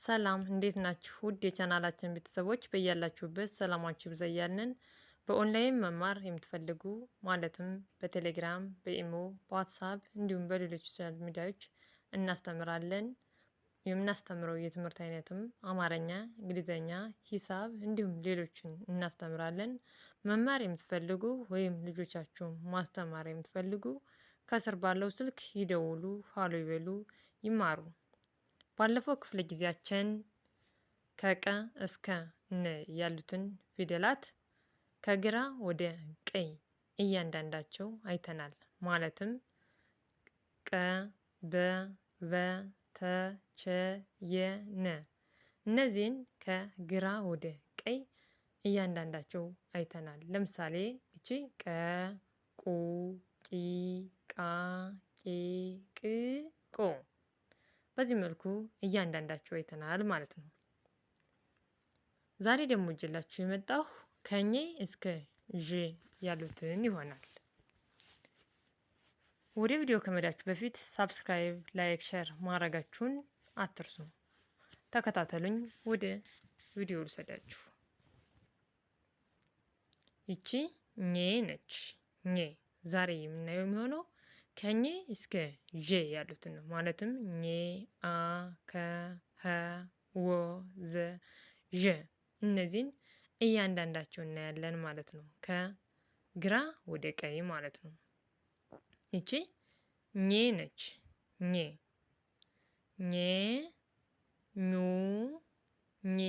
ሰላም እንዴት ናችሁ? ውድ የቻናላችን ቤተሰቦች በያላችሁበት ሰላማችሁ ይብዛ እያልን በኦንላይን መማር የምትፈልጉ ማለትም በቴሌግራም፣ በኢሞ፣ በዋትሳፕ እንዲሁም በሌሎች ሶሻል ሚዲያዎች እናስተምራለን። የምናስተምረው የትምህርት አይነትም አማርኛ፣ እንግሊዘኛ፣ ሂሳብ እንዲሁም ሌሎችን እናስተምራለን። መማር የምትፈልጉ ወይም ልጆቻችሁን ማስተማር የምትፈልጉ ከስር ባለው ስልክ ይደውሉ፣ ሀሎ ይበሉ፣ ይማሩ። ባለፈው ክፍለ ጊዜያችን ከቀ እስከ ን ያሉትን ፊደላት ከግራ ወደ ቀኝ እያንዳንዳቸው አይተናል። ማለትም ቀ፣ በ፣ ቨ፣ ተ፣ ቸ፣ የ፣ ነ። እነዚህን ከግራ ወደ ቀኝ እያንዳንዳቸው አይተናል። ለምሳሌ እቺ ቀ፣ ቁ፣ ቂ፣ ቃ፣ ቄ፣ ቅ፣ ቆ። በዚህ መልኩ እያንዳንዳቸው አይተናል ማለት ነው። ዛሬ ደግሞ እጅላችሁ የመጣሁ ከኘ እስከ ዥ ያሉትን ይሆናል። ወደ ቪዲዮ ከመሄዳችሁ በፊት ሳብስክራይብ፣ ላይክ፣ ሼር ማድረጋችሁን አትርሱ። ተከታተሉኝ። ወደ ቪዲዮ ልሰዳችሁ። ይቺ ኘ ነች። ኘ ዛሬ የምናየው የሚሆነው ከኘ እስከ ዠ ያሉትን ነው። ማለትም ኘ፣ አ፣ ከ፣ ሀ፣ ወ፣ ዘ፣ ዠ እነዚህን እያንዳንዳቸው እናያለን ማለት ነው። ከግራ ወደ ቀኝ ማለት ነው። ይቺ ኘ ነች። ኘ ኘ፣ ኙ፣ ኚ፣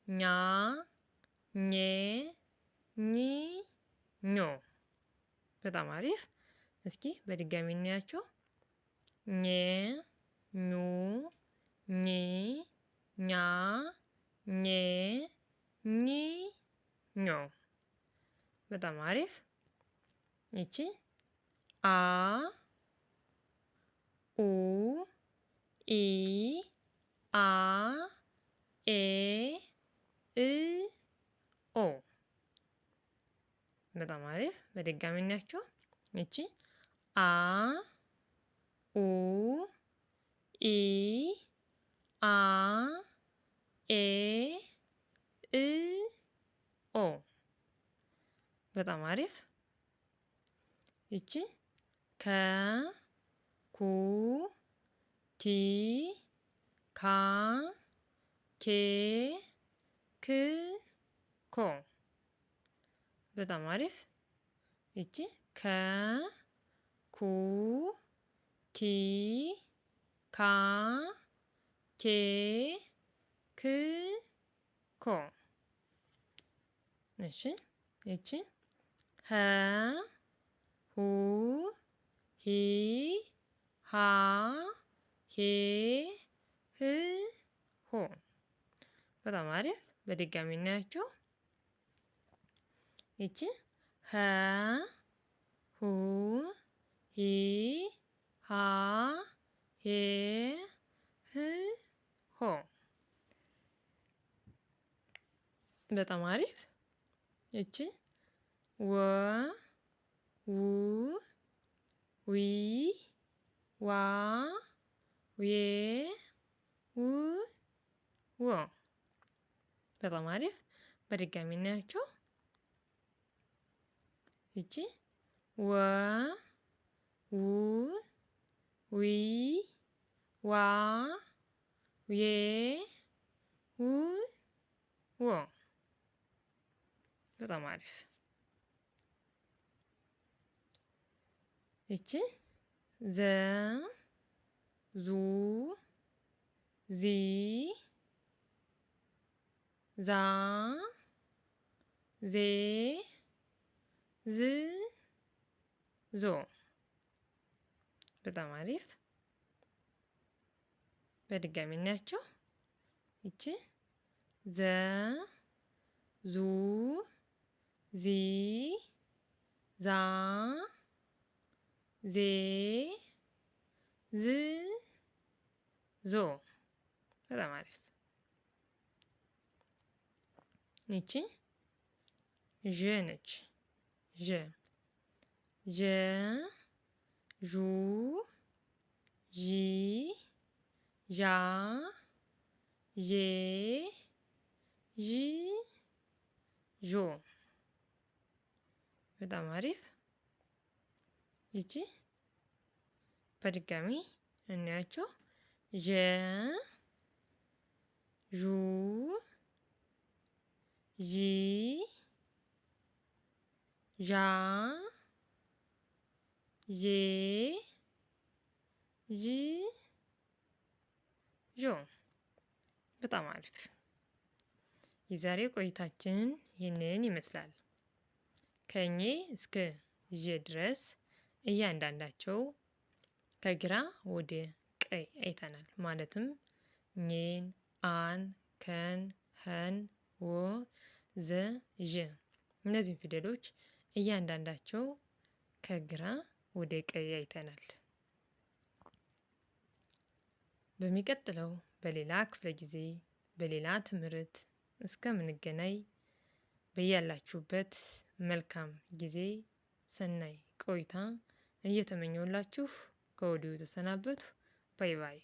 ኛ፣ ኘ፣ ኚ፣ ኞ። በጣም አሪፍ። እስኪ በድጋሚ እናያቸው። ኘ፣ ኙ፣ ኚ፣ ኛ፣ ኘ፣ ኚ፣ ኞ። በጣም አሪፍ። ይቺ አ፣ ኡ፣ ኢ፣ አ፣ ኤ፣ እ፣ ኦ። በጣም አሪፍ። በድጋሚ እናያቸው። ይቺ አ፣ ኡ፣ ኢ፣ አ፣ ኤ፣ እ፣ ኦ። በጣም አሪፍ። ይቺ ከ፣ ኩ፣ ኪ፣ ካ፣ ኬ፣ ክ፣ ኮ። በጣም አሪፍ። ይቺ ከ፣ ኩ፣ ኪ፣ ካ፣ ኬ፣ ክ፣ ኮ። እሺ ይቺ ሀ፣ ሁ፣ ሂ፣ ሃ፣ ሄ፣ ህ፣ ሆ። በጣም አሪፍ። በድጋሚ እናያቸው። ይቺ ሀ፣ ሁ፣ ሂ፣ ሃ፣ ሄ፣ ህ፣ ሆ። በጣም አሪፍ። ይቺ ወ፣ ው፣ ዊ፣ ዋ፣ ዌ፣ ው፣ ወ። በጣም አሪፍ። በድጋሚ እናያቸው። ይቺ ወ፣ ው፣ ዊ፣ ዋ፣ ዌ፣ ው፣ ወ። በጣም አሪፍ። ይቺ ዘ፣ ዙ፣ ዚ፣ ዛ፣ ዜ፣ ዝ፣ ዞ። በጣም አሪፍ። በድጋሚ እናያቸው። ይቺ ዘ፣ ዙ፣ ዚ፣ ዛ፣ ዜ፣ ዝ፣ ዞ። በጣም አሪፍ። ይቺ ዠ ነች። ዠ ዠ፣ ዡ፣ ዢ፣ ዣ፣ ዤ ዥ ዦ። በጣም አሪፍ። ይቺ በድጋሚ እናያቸው። ዠ ዡ ዢ ዣ ዤ ዥ ዦ። በጣም አሪፍ። የዛሬው ቆይታችን ይህንን ይመስላል። ከኘ እስከ ዠ ድረስ እያንዳንዳቸው ከግራ ወደ ቀኝ አይተናል። ማለትም ኘን፣ አን፣ ከን፣ ኸን፣ ወ፣ ዘ፣ ዠ። እነዚህን ፊደሎች እያንዳንዳቸው ከግራ ወደ ቀኝ አይተናል። በሚቀጥለው በሌላ ክፍለ ጊዜ በሌላ ትምህርት እስከምንገናኝ በያላችሁበት መልካም ጊዜ ሰናይ ቆይታ እየተመኘሁላችሁ ከወዲሁ ተሰናበቱ። ባይ ባይ።